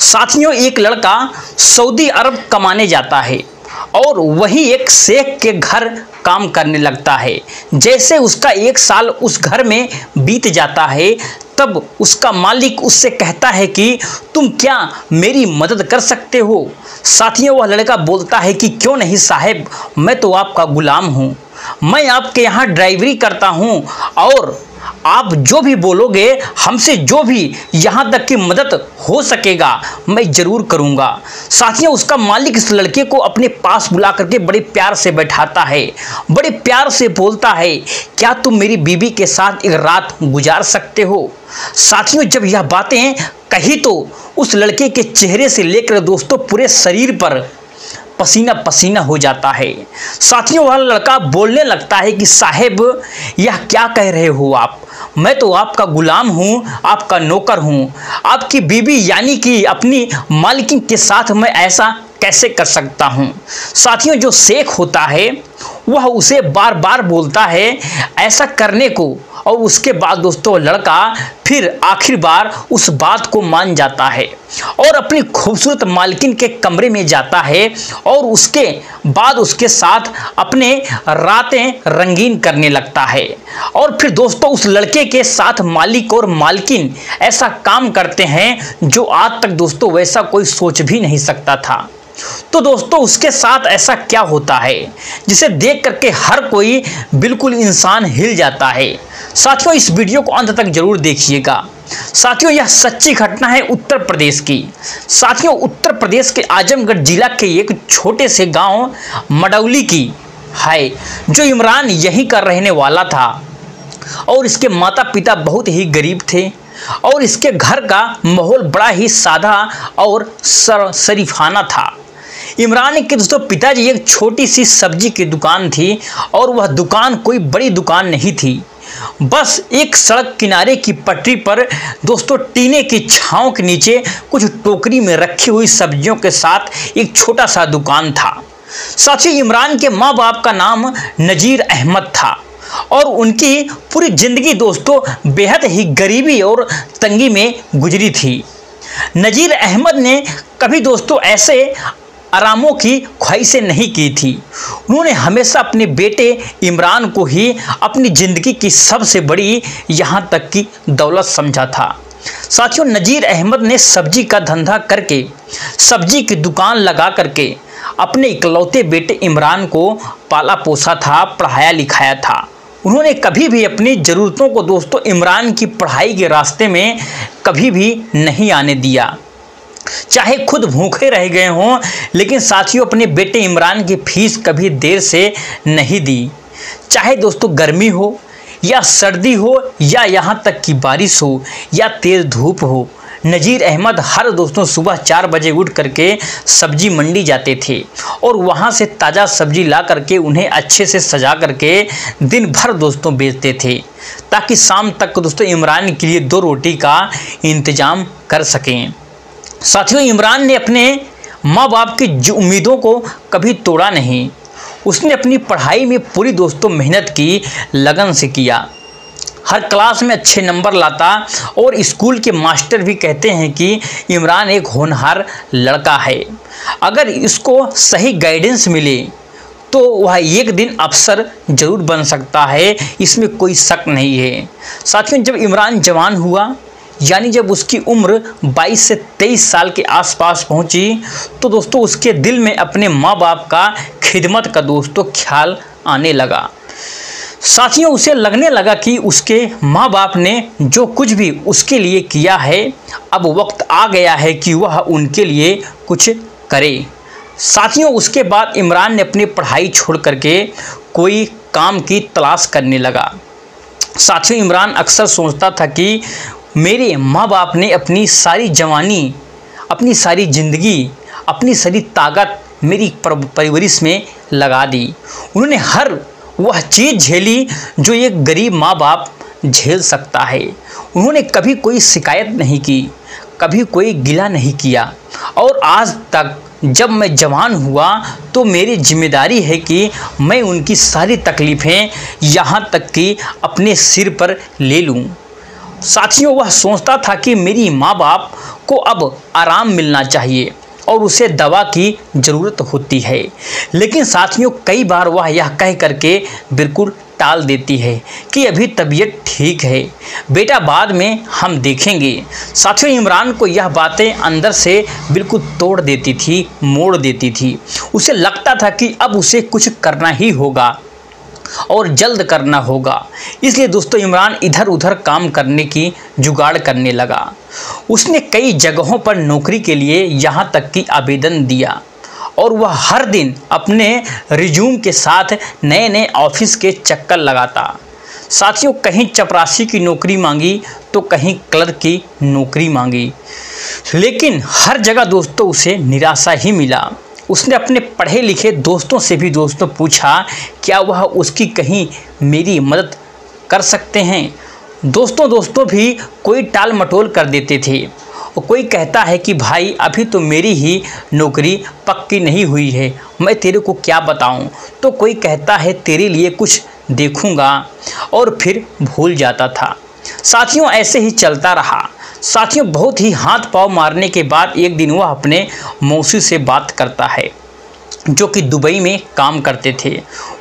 साथियों, एक लड़का सऊदी अरब कमाने जाता है और वही एक शेख के घर काम करने लगता है। जैसे उसका 1 साल उस घर में बीत जाता है, तब उसका मालिक उससे कहता है कि तुम क्या मेरी मदद कर सकते हो। साथियों, वह लड़का बोलता है कि क्यों नहीं साहब, मैं तो आपका गुलाम हूँ, मैं आपके यहाँ ड्राइवरी करता हूँ और आप जो भी बोलोगे, हमसे जो भी यहाँ तक की मदद हो सकेगा मैं ज़रूर करूँगा। साथियों, उसका मालिक इस लड़के को अपने पास बुला करके बड़े प्यार से बैठाता है, बड़े प्यार से बोलता है, क्या तुम मेरी बीवी के साथ एक रात गुजार सकते हो। साथियों, जब यह बातें कही तो उस लड़के के चेहरे से लेकर दोस्तों पूरे शरीर पर पसीना पसीना हो जाता है। साथियों, वह लड़का बोलने लगता है कि साहब, यह क्या कह रहे हो आप, मैं तो आपका गुलाम हूँ, आपका नौकर हूँ, आपकी बीवी यानी कि अपनी मालिकिन के साथ मैं ऐसा कैसे कर सकता हूँ। साथियों, जो शेख होता है वह उसे बार बार बोलता है ऐसा करने को, और उसके बाद दोस्तों लड़का फिर आखिर बार उस बात को मान जाता है और अपनी खूबसूरत मालकिन के कमरे में जाता है और उसके बाद उसके साथ अपने रातें रंगीन करने लगता है। और फिर दोस्तों उस लड़के के साथ मालिक और मालकिन ऐसा काम करते हैं जो आज तक दोस्तों वैसा कोई सोच भी नहीं सकता था। तो दोस्तों उसके साथ ऐसा क्या होता है जिसे देख करके हर कोई बिल्कुल इंसान हिल जाता है। साथियों, इस वीडियो को अंत तक जरूर देखिएगा। साथियों, यह सच्ची घटना है उत्तर प्रदेश की। साथियों, उत्तर प्रदेश के आजमगढ़ जिला के एक छोटे से गांव मडौली की है, जो इमरान यहीं का रहने वाला था और इसके माता पिता बहुत ही गरीब थे और इसके घर का माहौल बड़ा ही सादा और शरीफाना था। इमरान के दोस्तों पिताजी एक छोटी सी सब्जी की दुकान थी और वह दुकान कोई बड़ी दुकान नहीं थी, बस एक सड़क किनारे की पटरी पर दोस्तों टीने की छांव के नीचे कुछ टोकरी में रखी हुई सब्जियों के साथ एक छोटा सा दुकान था। साथियों, इमरान के माँ बाप का नाम नजीर अहमद था और उनकी पूरी जिंदगी दोस्तों बेहद ही गरीबी और तंगी में गुजरी थी। नजीर अहमद ने कभी दोस्तों ऐसे आरामों की ख्वाहिशें नहीं की थी। उन्होंने हमेशा अपने बेटे इमरान को ही अपनी ज़िंदगी की सबसे बड़ी यहाँ तक की दौलत समझा था। साथियों, नजीर अहमद ने सब्जी का धंधा करके, सब्जी की दुकान लगा करके अपने इकलौते बेटे इमरान को पाला पोसा था, पढ़ाया लिखाया था। उन्होंने कभी भी अपनी ज़रूरतों को दोस्तों इमरान की पढ़ाई के रास्ते में कभी भी नहीं आने दिया, चाहे खुद भूखे रह गए हों, लेकिन साथियों अपने बेटे इमरान की फीस कभी देर से नहीं दी। चाहे दोस्तों गर्मी हो या सर्दी हो या यहाँ तक कि बारिश हो या तेज़ धूप हो, नजीर अहमद हर दोस्तों सुबह 4 बजे उठ करके सब्जी मंडी जाते थे और वहाँ से ताज़ा सब्जी ला करके उन्हें अच्छे से सजा करके दिन भर दोस्तों बेचते थे, ताकि शाम तक दोस्तों इमरान के लिए 2 रोटी का इंतज़ाम कर सकें। साथियों, इमरान ने अपने माँ बाप की उम्मीदों को कभी तोड़ा नहीं। उसने अपनी पढ़ाई में पूरी दोस्तों मेहनत की, लगन से किया। हर क्लास में अच्छे नंबर लाता और स्कूल के मास्टर भी कहते हैं कि इमरान एक होनहार लड़का है, अगर इसको सही गाइडेंस मिले तो वह एक दिन अफसर जरूर बन सकता है, इसमें कोई शक नहीं है। साथियों, जब इमरान जवान हुआ यानी जब उसकी उम्र 22 से 23 साल के आसपास पहुंची, तो दोस्तों उसके दिल में अपने माँ बाप का खिदमत का दोस्तों ख्याल आने लगा। साथियों, उसे लगने लगा कि उसके माँ बाप ने जो कुछ भी उसके लिए किया है, अब वक्त आ गया है कि वह उनके लिए कुछ करे। साथियों, उसके बाद इमरान ने अपनी पढ़ाई छोड़ करके कोई काम की तलाश करने लगा। साथियों, इमरान अक्सर सोचता था कि मेरे माँ बाप ने अपनी सारी जवानी, अपनी सारी ज़िंदगी, अपनी सारी ताकत मेरी परवरिश में लगा दी। उन्होंने हर वह चीज़ झेली जो एक गरीब माँ बाप झेल सकता है। उन्होंने कभी कोई शिकायत नहीं की, कभी कोई गिला नहीं किया, और आज तक जब मैं जवान हुआ तो मेरी जिम्मेदारी है कि मैं उनकी सारी तकलीफ़ें यहाँ तक कि अपने सिर पर ले लूँ। साथियों वह सोचता था कि मेरी माँ बाप को अब आराम मिलना चाहिए और उसे दवा की ज़रूरत होती है, लेकिन साथियों कई बार वह यह कह करके बिल्कुल टाल देती है कि अभी तबीयत ठीक है बेटा, बाद में हम देखेंगे। साथियों इमरान को यह बातें अंदर से बिल्कुल तोड़ देती थी, मोड़ देती थी। उसे लगता था कि अब उसे कुछ करना ही होगा और जल्द करना होगा। इसलिए दोस्तों इमरान इधर उधर काम करने की जुगाड़ करने लगा। उसने कई जगहों पर नौकरी के लिए यहाँ तक कि आवेदन दिया और वह हर दिन अपने रिज्यूम के साथ नए नए ऑफिस के चक्कर लगाता। साथियों कहीं चपरासी की नौकरी मांगी तो कहीं क्लर्क की नौकरी मांगी, लेकिन हर जगह दोस्तों उसे निराशा ही मिला। उसने अपने पढ़े लिखे दोस्तों से भी दोस्तों पूछा क्या वह उसकी कहीं मेरी मदद कर सकते हैं। दोस्तों भी कोई टाल मटोल कर देते थे। और कोई कहता है कि भाई अभी तो मेरी ही नौकरी पक्की नहीं हुई है, मैं तेरे को क्या बताऊं। तो कोई कहता है तेरे लिए कुछ देखूंगा और फिर भूल जाता था। साथियों ऐसे ही चलता रहा। साथियों बहुत ही हाथ पांव मारने के बाद एक दिन वह अपने मौसी से बात करता है जो कि दुबई में काम करते थे।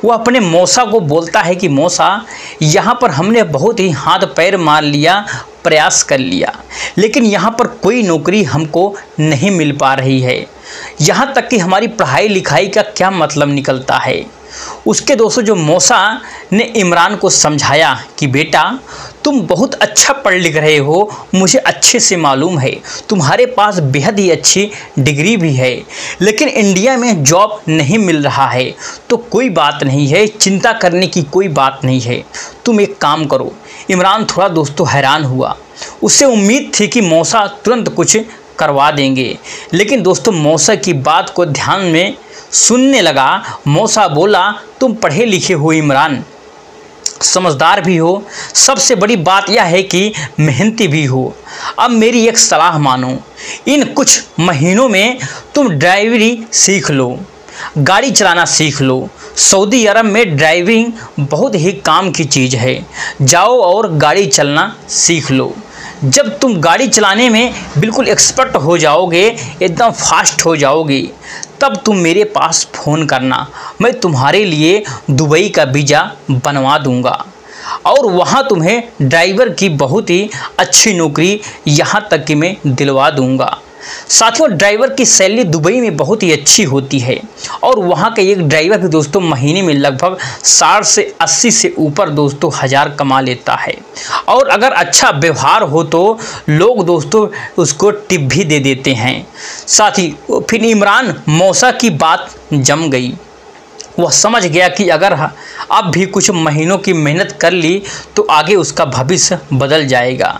वह अपने मौसा को बोलता है कि मौसा यहाँ पर हमने बहुत ही हाथ पैर मार लिया, प्रयास कर लिया, लेकिन यहाँ पर कोई नौकरी हमको नहीं मिल पा रही है। यहाँ तक कि हमारी पढ़ाई लिखाई का क्या मतलब निकलता है। उसके दोस्तों जो मौसा ने इमरान को समझाया कि बेटा तुम बहुत अच्छा पढ़ लिख रहे हो, मुझे अच्छे से मालूम है, तुम्हारे पास बेहद ही अच्छी डिग्री भी है, लेकिन इंडिया में जॉब नहीं मिल रहा है। तो कोई बात नहीं है, चिंता करने की कोई बात नहीं है, तुम एक काम करो। इमरान थोड़ा दोस्तों हैरान हुआ। उससे उम्मीद थी कि मौसा तुरंत कुछ करवा देंगे, लेकिन दोस्तों मौसा की बात को ध्यान में सुनने लगा। मौसा बोला तुम पढ़े लिखे हो इमरान, समझदार भी हो, सबसे बड़ी बात यह है कि मेहनती भी हो। अब मेरी एक सलाह मानो, इन कुछ महीनों में तुम ड्राइवरी सीख लो, गाड़ी चलाना सीख लो। सऊदी अरब में ड्राइविंग बहुत ही काम की चीज़ है, जाओ और गाड़ी चलना सीख लो। जब तुम गाड़ी चलाने में बिल्कुल एक्सपर्ट हो जाओगे, एकदम फास्ट हो जाओगे, तब तुम मेरे पास फ़ोन करना, मैं तुम्हारे लिए दुबई का वीज़ा बनवा दूंगा और वहाँ तुम्हें ड्राइवर की बहुत ही अच्छी नौकरी यहाँ तक कि मैं दिलवा दूंगा। साथियों ड्राइवर की सैलरी दुबई में बहुत ही अच्छी होती है और वहाँ का एक ड्राइवर भी दोस्तों महीने में लगभग 60 से 80 से ऊपर दोस्तों हज़ार कमा लेता है। और अगर अच्छा व्यवहार हो तो लोग दोस्तों उसको टिप भी दे देते हैं। साथ ही फिर इमरान मौसा की बात जम गई। वह समझ गया कि अगर अब भी कुछ महीनों की मेहनत कर ली तो आगे उसका भविष्य बदल जाएगा।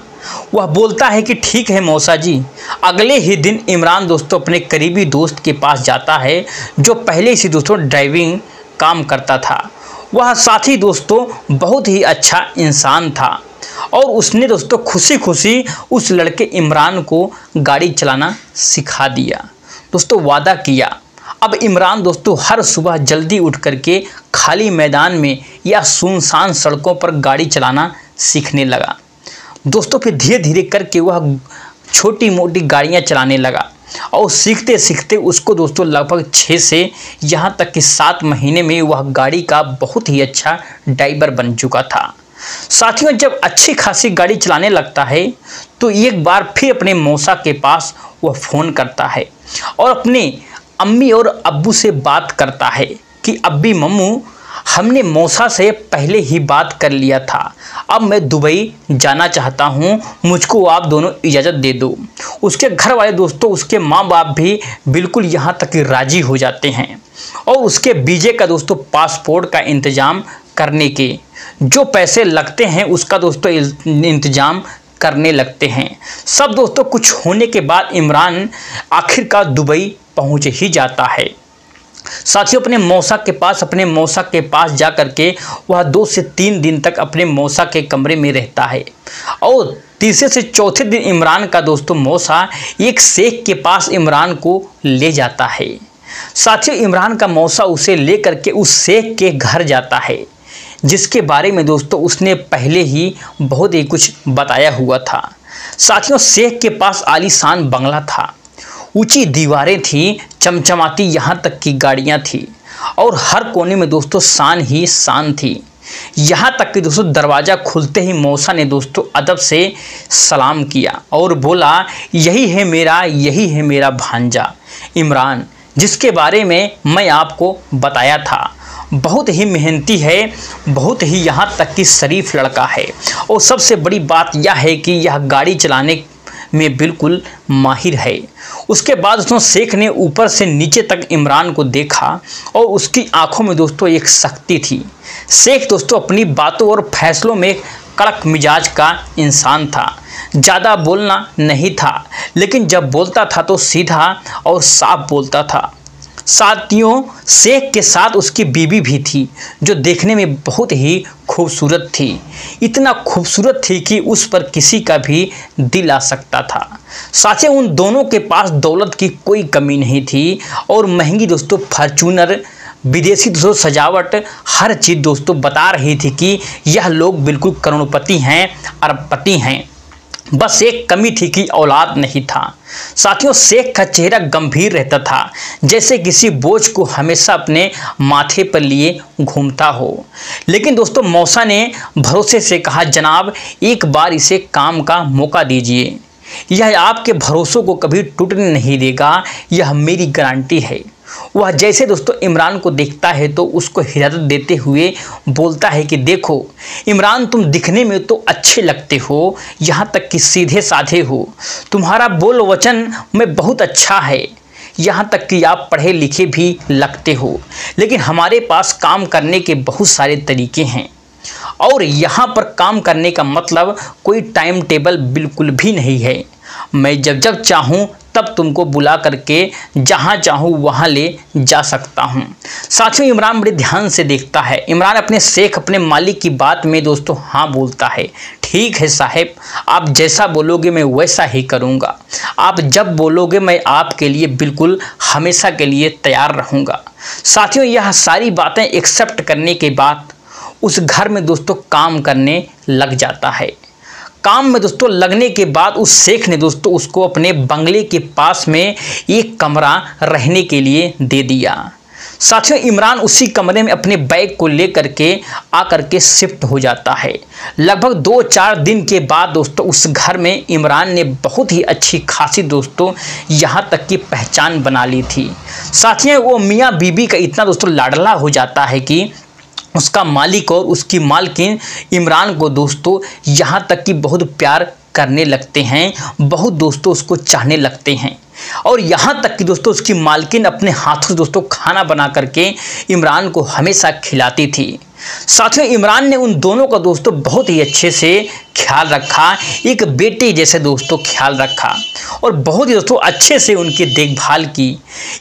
वह बोलता है कि ठीक है मौसा जी। अगले ही दिन इमरान दोस्तों अपने करीबी दोस्त के पास जाता है जो पहले से दोस्तों ड्राइविंग काम करता था। वह साथी दोस्तों बहुत ही अच्छा इंसान था और उसने दोस्तों खुशी खुशी उस लड़के इमरान को गाड़ी चलाना सिखा दिया। दोस्तों वादा किया। अब इमरान दोस्तों हर सुबह जल्दी उठ करके खाली मैदान में या सुनसान सड़कों पर गाड़ी चलाना सीखने लगा। दोस्तों फिर धीरे धीरे करके वह छोटी मोटी गाड़ियां चलाने लगा और सीखते सीखते उसको दोस्तों लगभग 6 से यहाँ तक कि 7 महीने में वह गाड़ी का बहुत ही अच्छा ड्राइवर बन चुका था। साथियों जब अच्छी खासी गाड़ी चलाने लगता है तो एक बार फिर अपने मौसा के पास वह फ़ोन करता है और अपने अम्मी और अब्बू से बात करता है कि अब्बी मम्मू हमने मौसा से पहले ही बात कर लिया था, अब मैं दुबई जाना चाहता हूँ, मुझको आप दोनों इजाज़त दे दो। उसके घर वाले दोस्तों उसके माँ बाप भी बिल्कुल यहाँ तक कि राज़ी हो जाते हैं और उसके वीज़े का दोस्तों पासपोर्ट का इंतज़ाम करने के जो पैसे लगते हैं उसका दोस्तों इंतज़ाम करने लगते हैं। सब दोस्तों कुछ होने के बाद इमरान आखिरकार दुबई पहुँच ही जाता है। साथियों अपने मौसा के पास जा करके वह 2 से 3 दिन तक अपने मौसा के कमरे में रहता है और तीसरे से चौथे दिन इमरान का दोस्तों मौसा एक शेख के पास इमरान को ले जाता है। साथियों इमरान का मौसा उसे ले करके उस शेख के घर जाता है जिसके बारे में दोस्तों उसने पहले ही बहुत ही कुछ बताया हुआ था। साथियों, शेख के पास आलीशान बंगला था, ऊंची दीवारें थी, चमचमाती यहाँ तक की गाड़ियाँ थी और हर कोने में दोस्तों शान ही शान थी। यहाँ तक कि दोस्तों दरवाज़ा खुलते ही मौसा ने दोस्तों अदब से सलाम किया और बोला, यही है मेरा भांजा इमरान, जिसके बारे में मैं आपको बताया था। बहुत ही मेहनती है, बहुत ही यहाँ तक कि शरीफ लड़का है और सबसे बड़ी बात यह है कि यह गाड़ी चलाने में बिल्कुल माहिर है। उसके बाद दोस्तों शेख ने ऊपर से नीचे तक इमरान को देखा और उसकी आंखों में दोस्तों एक शक्ति थी। शेख दोस्तों अपनी बातों और फैसलों में कड़क मिजाज का इंसान था। ज़्यादा बोलना नहीं था, लेकिन जब बोलता था तो सीधा और साफ बोलता था। साथियों, शेख के साथ उसकी बीवी भी थी जो देखने में बहुत ही खूबसूरत थी। इतना खूबसूरत थी कि उस पर किसी का भी दिल आ सकता था। साथियों, उन दोनों के पास दौलत की कोई कमी नहीं थी और महंगी दोस्तों फॉर्च्यूनर, विदेशी दोस्तों सजावट, हर चीज़ दोस्तों बता रही थी कि यह लोग बिल्कुल करोड़पति हैं, अरबपति हैं। बस एक कमी थी कि औलाद नहीं था। साथियों, शेख का चेहरा गंभीर रहता था, जैसे किसी बोझ को हमेशा अपने माथे पर लिए घूमता हो। लेकिन दोस्तों मौसा ने भरोसे से कहा, जनाब एक बार इसे काम का मौका दीजिए, यह आपके भरोसों को कभी टूटने नहीं देगा, यह मेरी गारंटी है। वह जैसे दोस्तों इमरान को देखता है तो उसको हिदायत देते हुए बोलता है कि देखो इमरान, तुम दिखने में तो अच्छे लगते हो, यहाँ तक कि सीधे साधे हो, तुम्हारा बोल वचन में बहुत अच्छा है, यहाँ तक कि आप पढ़े लिखे भी लगते हो, लेकिन हमारे पास काम करने के बहुत सारे तरीके हैं और यहाँ पर काम करने का मतलब कोई टाइम टेबल बिल्कुल भी नहीं है। मैं जब जब चाहूँ तब तुमको बुला करके जहाँ चाहूँ वहाँ ले जा सकता हूँ। साथियों, इमरान बड़े ध्यान से देखता है। इमरान अपने शेख, अपने मालिक की बात में दोस्तों हाँ बोलता है। ठीक है साहब, आप जैसा बोलोगे मैं वैसा ही करूँगा, आप जब बोलोगे मैं आपके लिए बिल्कुल हमेशा के लिए तैयार रहूँगा। साथियों, यह सारी बातें एक्सेप्ट करने के बाद उस घर में दोस्तों काम करने लग जाता है। काम में दोस्तों लगने के बाद उस शेख ने दोस्तों उसको अपने बंगले के पास में एक कमरा रहने के लिए दे दिया। साथियों, इमरान उसी कमरे में अपने बैग को लेकर के आकर के शिफ्ट हो जाता है। लगभग 2-4 दिन के बाद दोस्तों उस घर में इमरान ने बहुत ही अच्छी खासी दोस्तों यहाँ तक की पहचान बना ली थी। साथियों, वो मियाँ बीबी का इतना दोस्तों लाडला हो जाता है कि उसका मालिक और उसकी मालकिन इमरान को दोस्तों यहाँ तक कि बहुत प्यार करने लगते हैं, बहुत दोस्तों उसको चाहने लगते हैं और यहाँ तक कि दोस्तों उसकी मालकिन अपने हाथों से दोस्तों खाना बना करके इमरान को हमेशा खिलाती थी। साथियों, इमरान ने उन दोनों का दोस्तों बहुत ही अच्छे से ख्याल रखा, एक बेटे जैसे दोस्तों ख्याल रखा और बहुत ही दोस्तों अच्छे से उनकी देखभाल की।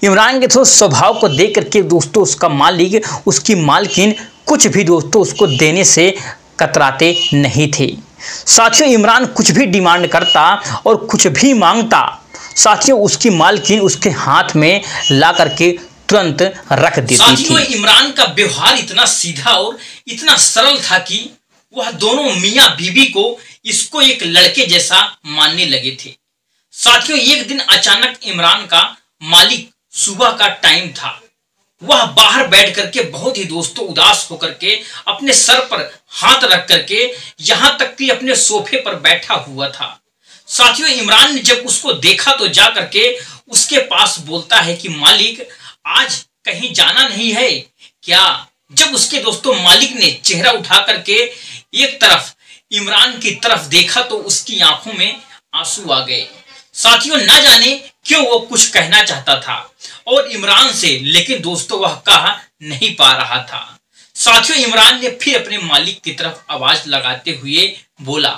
इमरान के दोस्तों स्वभाव को देख करके दोस्तों उसका मालिक, उसकी मालकिन कुछ भी दोस्तों उसको देने से कतराते नहीं थे। साथियों, इमरान कुछ भी डिमांड करता और कुछ भी मांगता, साथियों उसकी मालकिन उसके हाथ में ला करके तुरंत रख देती थी। साथियों, इमरान का व्यवहार इतना सीधा और इतना सरल था कि वह दोनों मियाँ बीबी को इसको एक लड़के जैसा मानने लगे थे। साथियों, एक दिन अचानक इमरान का मालिक, सुबह का टाइम था, वह बाहर बैठ करके बहुत ही दोस्तों उदास होकर के अपने सर पर हाथ रख करके यहां तक कि अपने सोफे पर बैठा हुआ था। साथियों, इमरान ने जब उसको देखा तो जा करके उसके पास बोलता है कि मालिक, आज कहीं जाना नहीं है क्या? जब उसके दोस्तों मालिक ने चेहरा उठा करके एक तरफ इमरान की तरफ देखा तो उसकी आंखों में आंसू आ गए। साथियों, ना जाने क्यों वो कुछ कहना चाहता था और इमरान से, लेकिन दोस्तों वह कह नहीं पा रहा था। साथियों, इमरान ने फिर अपने मालिक की तरफ आवाज लगाते हुए बोला,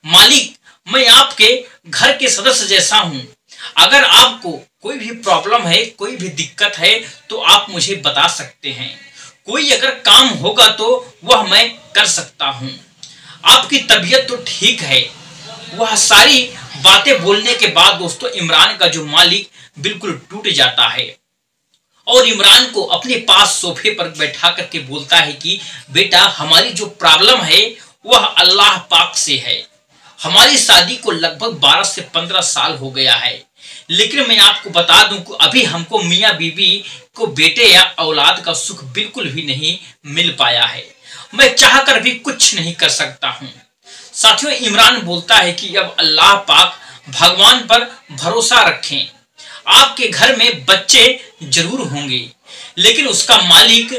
मालिक, मैं आपके घर के सदस्य जैसा हूं, अगर आपको कोई भी प्रॉब्लम है, कोई भी दिक्कत है तो आप मुझे बता सकते हैं, कोई अगर काम होगा तो वह मैं कर सकता हूं, आपकी तबीयत तो ठीक है। वह सारी बातें बोलने के बाद दोस्तों इमरान का जो मालिक बिल्कुल टूट जाता है और इमरान को अपने पास सोफे पर बैठा करके बोलता है कि बेटा, हमारी जो प्रॉब्लम है वह अल्लाह पाक से है। हमारी शादी को लगभग 12 से 15 साल हो गया है, लेकिन मैं आपको बता दूं कि अभी हमको मियाँ बीवी को बेटे या औलाद का सुख बिल्कुल भी नहीं मिल पाया है। मैं चाहकर भी कुछ नहीं कर सकता हूँ। साथियों, इमरान बोलता है कि अब अल्लाह पाक भगवान पर भरोसा रखें, आपके घर में बच्चे जरूर होंगे। लेकिन उसका मालिक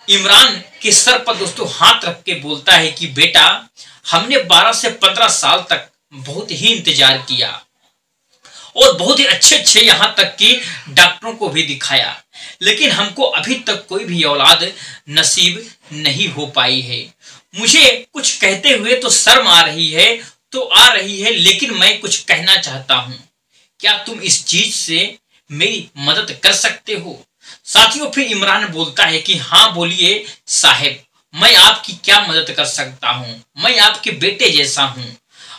इमरान के सर पर दोस्तों हाथ रख के बोलता है कि बेटा, हमने 12 से 15 साल तक बहुत ही इंतजार किया और बहुत ही अच्छे यहाँ तक कि डॉक्टरों को भी दिखाया, लेकिन हमको अभी तक कोई भी औलाद नसीब नहीं हो पाई है। मुझे कुछ कहते हुए तो शर्म आ रही है, लेकिन मैं कुछ कहना चाहता हूँ। क्या तुम इस चीज से मेरी मदद कर सकते हो? साथियों, फिर इमरान बोलता है कि हाँ बोलिए साहब, मैं आपकी क्या मदद कर सकता हूँ। मैं आपके बेटे जैसा हूँ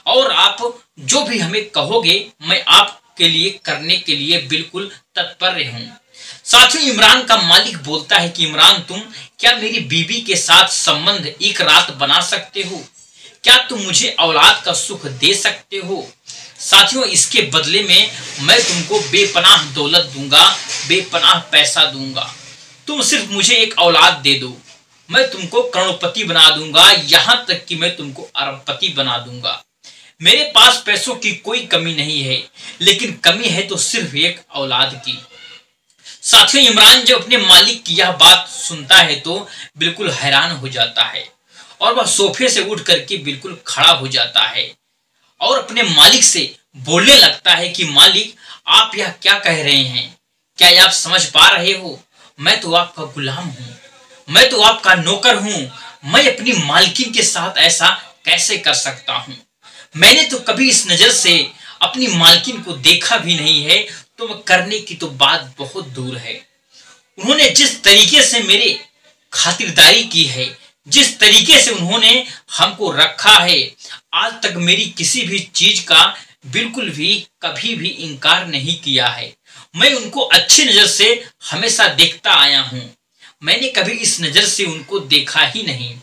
और आप जो भी हमें कहोगे मैं आपके लिए करने के लिए बिल्कुल तत्पर हूँ। साथियों, इमरान का मालिक बोलता है कि इमरान, तुम क्या मेरी बीवी के साथ संबंध एक रात बना सकते हो? क्या तुम मुझे औलाद का सुख दे सकते हो? साथियों, इसके बदले में मैं तुमको बेपनाह दौलत दूंगा, बेपनाह पैसा दूंगा। तुम सिर्फ मुझे एक औलाद दे दो, मैं तुमको करोड़पति बना दूंगा, यहाँ तक कि मैं तुमको अरबपति बना दूंगा। मेरे पास पैसों की कोई कमी नहीं है, लेकिन कमी है तो सिर्फ एक औलाद की। साथियों, इमरान जब अपने मालिक की यह बात सुनता है तो बिल्कुल हैरान हो जाता है और वह सोफे से उठ करके बिल्कुल खड़ा हो जाता है और अपने मालिक से बोलने लगता है कि मालिक, आप यह क्या कह रहे हैं? क्या आप समझ पा रहे हो? मैं तो आपका गुलाम हूँ, मैं तो आपका नौकर हूँ। मैं अपनी मालकिन के साथ ऐसा कैसे कर सकता हूँ? मैंने तो कभी इस नजर से अपनी मालकिन को देखा भी नहीं है, तो करने की तो बात बहुत दूर है। उन्होंने जिस तरीके से मेरे खातिरदारी की है, जिस तरीके से उन्होंने हमको रखा है, आज तक मेरी किसी भी चीज का बिल्कुल भी कभी भी इनकार नहीं किया है। मैं उनको अच्छी नजर से हमेशा देखता आया हूं, मैंने कभी इस नजर से उनको देखा ही नहीं।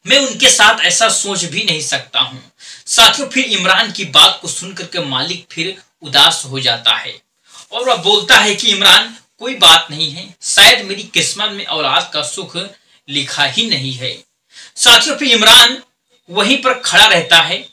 मैं उनके साथ ऐसा सोच भी नहीं सकता हूं। साथियों, फिर इमरान की बात को सुनकर के मालिक फिर उदास हो जाता है और वह बोलता है कि इमरान, कोई बात नहीं है, शायद मेरी किस्मत में औलाद का सुख लिखा ही नहीं है। साथियों, फिर इमरान वहीं पर खड़ा रहता है,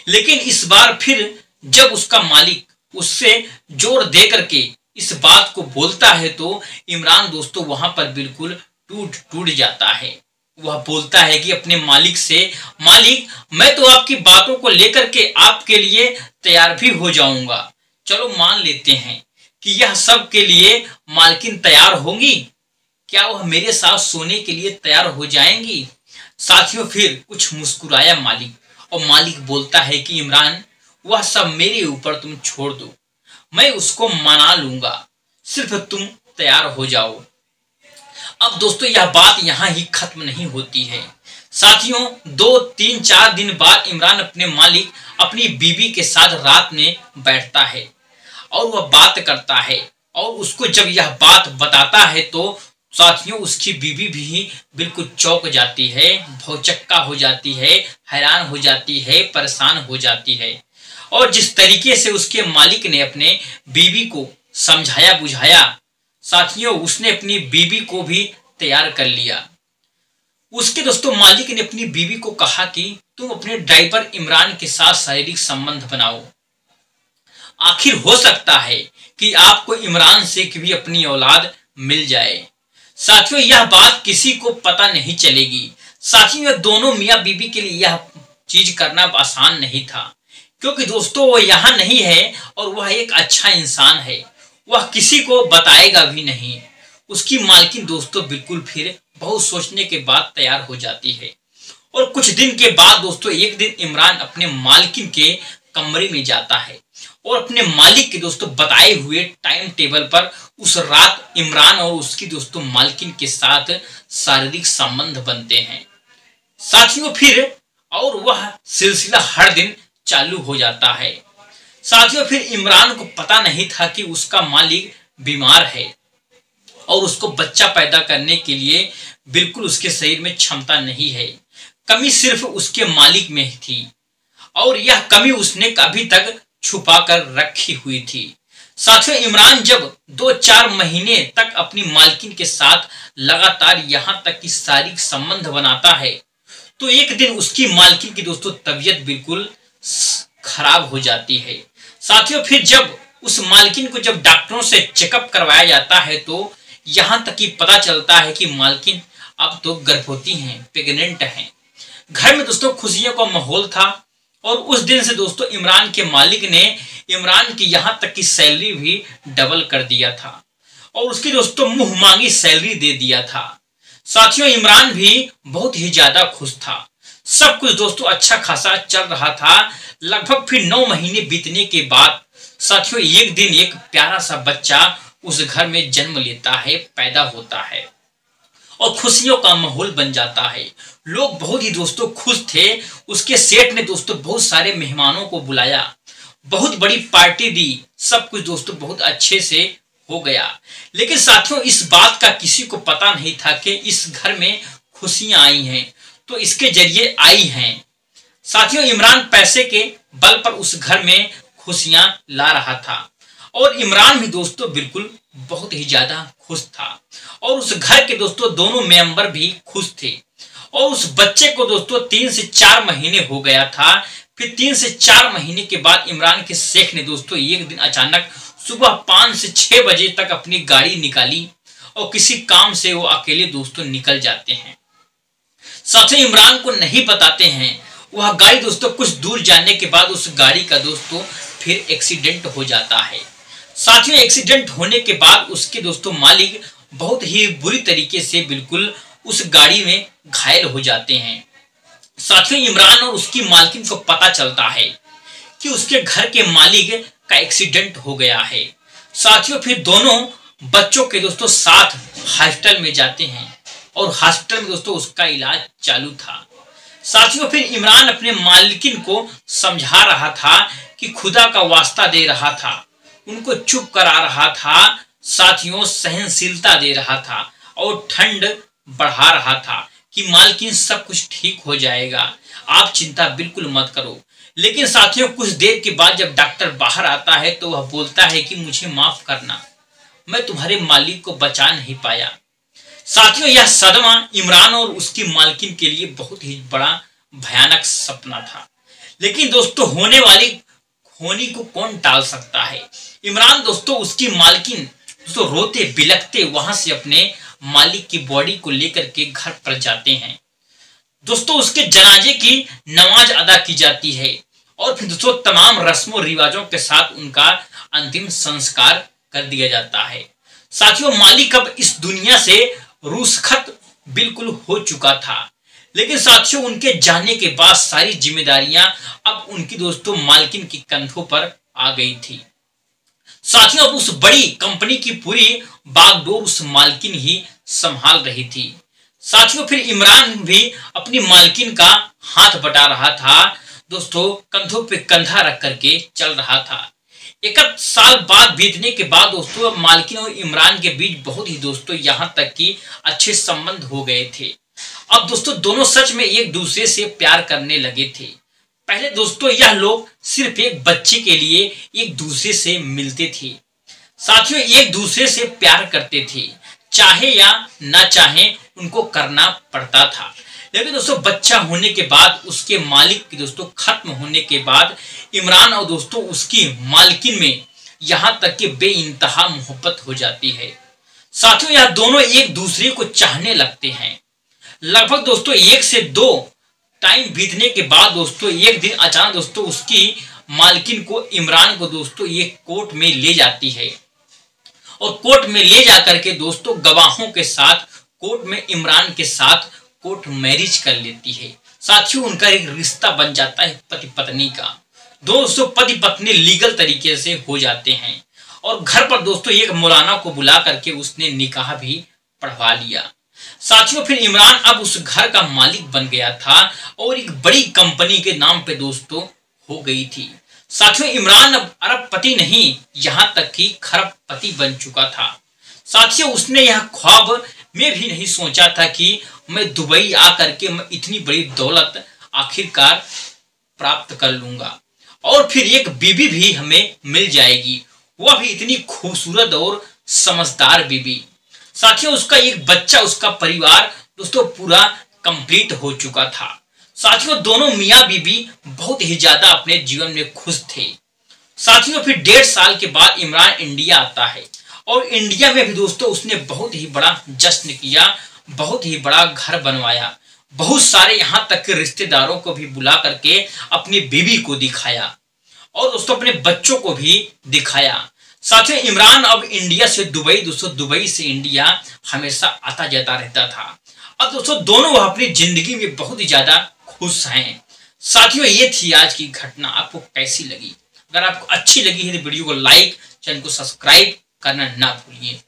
लेकिन इस बार फिर जब उसका मालिक उससे जोर दे करके इस बात को बोलता है तो इमरान दोस्तों वहां पर बिल्कुल टूट जाता है। वह बोलता है कि अपने मालिक से, मालिक, मैं तो आपकी बातों को लेकर के आपके लिए तैयार भी हो जाऊंगा। चलो मान लेते हैं कि यह सब के लिए मालकिन तैयार होंगी, क्या वह मेरे साथ सोने के लिए तैयार हो जाएंगी? साथियों, फिर कुछ मुस्कुराया मालिक और मालिक बोलता है कि इमरान, वह सब मेरे ऊपर तुम छोड़ दो, मैं उसको मना लूंगा, सिर्फ तुम तैयार हो जाओ। अब दोस्तों, यह बात यहाँ ही खत्म नहीं होती है। साथियों, 2, 3, 4 दिन बाद इमरान अपने मालिक अपनी बीवी के साथ रात में बैठता है और वह बात करता है और उसको जब यह बात बताता है तो साथियों उसकी बीवी भी बिल्कुल चौंक जाती है, भौचक्का हो जाती है, हैरान हो जाती है, परेशान हो जाती है। और जिस तरीके से उसके मालिक ने अपने बीवी को समझाया बुझाया, साथियों उसने अपनी बीवी को भी तैयार कर लिया। उसके दोस्तों मालिक ने अपनी बीवी को कहा कि तुम अपने ड्राइवर इमरान के साथ शारीरिक संबंध बनाओ, आखिर हो सकता है कि आपको इमरान से भी अपनी औलाद मिल जाए। साथियों, यह बात किसी को पता नहीं चलेगी। साथियों, दोनों मियाँ बीवी के लिए यह चीज करना आसान नहीं था, क्योंकि दोस्तों वो यहाँ नहीं है और वह एक अच्छा इंसान है, वह किसी को बताएगा भी नहीं। उसकी मालकिन दोस्तों बिल्कुल फिर बहुत सोचने के बाद तैयार हो जाती है और कुछ दिन के बाद दोस्तों एक दिन इमरान अपने मालकिन के कमरे में जाता है और अपने मालिक के दोस्तों बताए हुए टाइम टेबल पर उस रात इमरान और उसकी दोस्तों मालकिन के साथ शारीरिक संबंध बनते हैं। साथियों, फिर और वह सिलसिला हर दिन चालू हो जाता है। साथियों, फिर इमरान को पता नहीं था कि उसका मालिक बीमार है और उसको बच्चा पैदा करने के लिए बिल्कुल उसके शरीर में क्षमता नहीं है। कमी सिर्फ उसके मालिक में थी और यह कमी उसने अभी तक छुपा कर रखी हुई थी। साथियों, इमरान जब 2-4 महीने तक अपनी मालकिन के साथ लगातार यहाँ तक कि शारीरिक संबंध बनाता है तो एक दिन उसकी मालकिन की दोस्तों तबीयत बिल्कुल खराब हो जाती है। साथियों, फिर जब उस मालकिन को जब डॉक्टरों से चेकअप करवाया जाता है तो यहाँ तक कि पता चलता है कि मालकिन अब तो गर्भवती हैं, प्रेग्नेंट हैं। घर में दोस्तों खुशियों का माहौल था और उस दिन से दोस्तों इमरान के मालिक ने इमरान की यहाँ तक की सैलरी भी डबल कर दिया था और उसकी दोस्तों मुंह मांगी सैलरी दे दिया था। साथियों, इमरान भी बहुत ही ज्यादा खुश था। सब कुछ दोस्तों अच्छा खासा चल रहा था। लगभग फिर 9 महीने बीतने के बाद साथियों एक दिन एक प्यारा सा बच्चा उस घर में जन्म लेता है, पैदा होता है और खुशियों का माहौल बन जाता है। लोग बहुत ही दोस्तों खुश थे। उसके सेठ ने दोस्तों बहुत सारे मेहमानों को बुलाया, बहुत बड़ी पार्टी दी, सब कुछ दोस्तों बहुत अच्छे से हो गया। लेकिन साथियों इस बात का किसी को पता नहीं था कि इस घर में खुशियां आई हैं तो इसके जरिए आई हैं। साथियों, इमरान पैसे के बल पर उस घर में खुशियां ला रहा था और इमरान भी दोस्तों बिल्कुल बहुत ही ज्यादा खुश था और उस घर के दोस्तों दोनों मेंबर भी खुश थे। और उस बच्चे को दोस्तों 3 से 4 महीने हो गया था। फिर 3 से 4 महीने के बाद इमरान के शेख ने दोस्तों एक दिन अचानक सुबह 5 से 6 बजे तक अपनी गाड़ी निकाली और किसी काम से वो अकेले दोस्तों निकल जाते हैं। साथियों, इमरान को नहीं बताते हैं। वह गाड़ी दोस्तों कुछ दूर जाने के बाद उस गाड़ी का दोस्तों फिर एक्सीडेंट हो जाता है। साथियों, एक्सीडेंट होने के बाद उसके दोस्तों मालिक बहुत ही बुरी तरीके से बिल्कुल उस गाड़ी में घायल हो जाते हैं। साथियों, इमरान और उसकी मालकिन को पता चलता है कि उसके घर के मालिक का एक्सीडेंट हो गया है। साथियों, फिर दोनों बच्चों के दोस्तों साथ हॉस्पिटल में जाते हैं और हॉस्पिटल में दोस्तों उसका इलाज चालू था। साथियों, फिर इमरान अपने मालिकिन को समझा रहा था कि खुदा का वास्ता दे रहा था, उनको चुप करा रहा था। साथियों, सहनशीलता दे रहा था और ठंड बढ़ा रहा था कि मालकिन सब कुछ ठीक हो जाएगा, आप चिंता बिल्कुल मत करो। लेकिन साथियों कुछ देर के बाद जब डॉक्टर बाहर आता है तो वह बोलता है कि मुझे माफ करना, मैं तुम्हारे मालिक को बचा नहीं पाया। साथियों, यह सदमा इमरान और उसकी मालकिन के लिए बहुत ही बड़ा भयानक सपना था। लेकिन दोस्तों होनी को कौन टाल सकता है। इमरान दोस्तों उसकी मालकिन दोस्तों रोते बिलखते वहां से अपने मालिक की बॉडी को लेकर के घर पर जाते हैं। दोस्तों उसके जनाजे की नमाज अदा की जाती है और फिर दोस्तों तमाम रस्मों रिवाजों के साथ उनका अंतिम संस्कार कर दिया जाता है। साथियों, मालिक अब इस दुनिया से रुखसत बिल्कुल हो चुका था। लेकिन साथियों उनके जाने के बाद सारी जिम्मेदारियां अब उनकी दोस्तों मालकिन की कंधों पर आ गई थी। साथियों, अब उस बड़ी कंपनी की पूरी बागडोर उस मालकिन ही संभाल रही थी। साथियों, फिर इमरान भी अपनी मालकिन का हाथ बटा रहा था, दोस्तों कंधों पे कंधा रख करके चल रहा था। 1 साल बाद बीतने के बाद दोस्तों मालकिन और इमरान के बीच बहुत ही दोस्तों यहाँ तक कि अच्छे संबंध हो गए थे। अब दोस्तों दोनों सच में एक दूसरे से प्यार करने लगे थे। पहले दोस्तों यह लोग सिर्फ एक बच्चे के लिए एक दूसरे से मिलते थे। साथियों, एक दूसरे से प्यार करते थे, चाहे या ना चाहे उनको करना पड़ता था। लेकिन दोस्तों बच्चा होने के बाद उसके मालिक की दोस्तों खत्म होने के बाद इमरान और दोस्तों उसकी मालकिन में यहाँ तक कि बेइंतहा मोहब्बत हो जाती है। साथियों, यह दोनों एक दूसरे को चाहने लगते हैं। लगभग दोस्तों 1 से 2 टाइम बीतने के बाद दोस्तों एक दिन अचानक दोस्तों उसकी मालकिन को इमरान को दोस्तों ये कोर्ट में ले जाती है और कोर्ट में ले जाकर के दोस्तों गवाहों के साथ कोर्ट में इमरान के साथ कोर्ट मैरिज कर लेती है। साथियों, उनका एक रिश्ता बन जाता है पति पत्नी का। दोस्तों पति पत्नी लीगल तरीके से हो जाते हैं और घर पर दोस्तों एक मौलाना को बुला करके उसने निकाह भी पढ़वा लिया। साथियों, फिर इमरान अब उस घर का मालिक बन गया था और एक बड़ी कंपनी के नाम पे दोस्तों हो गई थी। साथियों, इमरान अब अरबपति नहीं यहाँ तक कि खरबपति बन चुका था। साथियों, उसने यह ख्वाब में भी नहीं सोचा था कि मैं दुबई आकर के मैं इतनी बड़ी दौलत आखिरकार प्राप्त कर लूंगा और फिर एक बीबी भी हमें मिल जाएगी, वह भी इतनी खूबसूरत और समझदार बीबी। साथियों, उसका एक बच्चा, उसका परिवार दोस्तों पूरा कंप्लीट हो चुका था। साथियों, दोनों मियाँ बीबी बहुत ही ज्यादा अपने जीवन में खुश थे। साथियों, फिर 1.5 साल के बाद इमरान इंडिया आता है और इंडिया में भी दोस्तों उसने बहुत ही बड़ा जश्न किया, बहुत ही बड़ा घर बनवाया, बहुत सारे यहाँ तक के रिश्तेदारों को भी बुला करके अपनी बीवी को दिखाया और दोस्तों अपने बच्चों को भी दिखाया। साथियों, इमरान अब इंडिया से दुबई, दोस्तों दुबई से इंडिया हमेशा आता जाता रहता था। अब दोस्तों दोनों वह अपनी जिंदगी में बहुत ही ज्यादा खुश हैं। साथियों, ये थी आज की घटना। आपको कैसी लगी? अगर आपको अच्छी लगी है तो वीडियो को लाइक, चैनल को सब्सक्राइब करना ना भूलिए।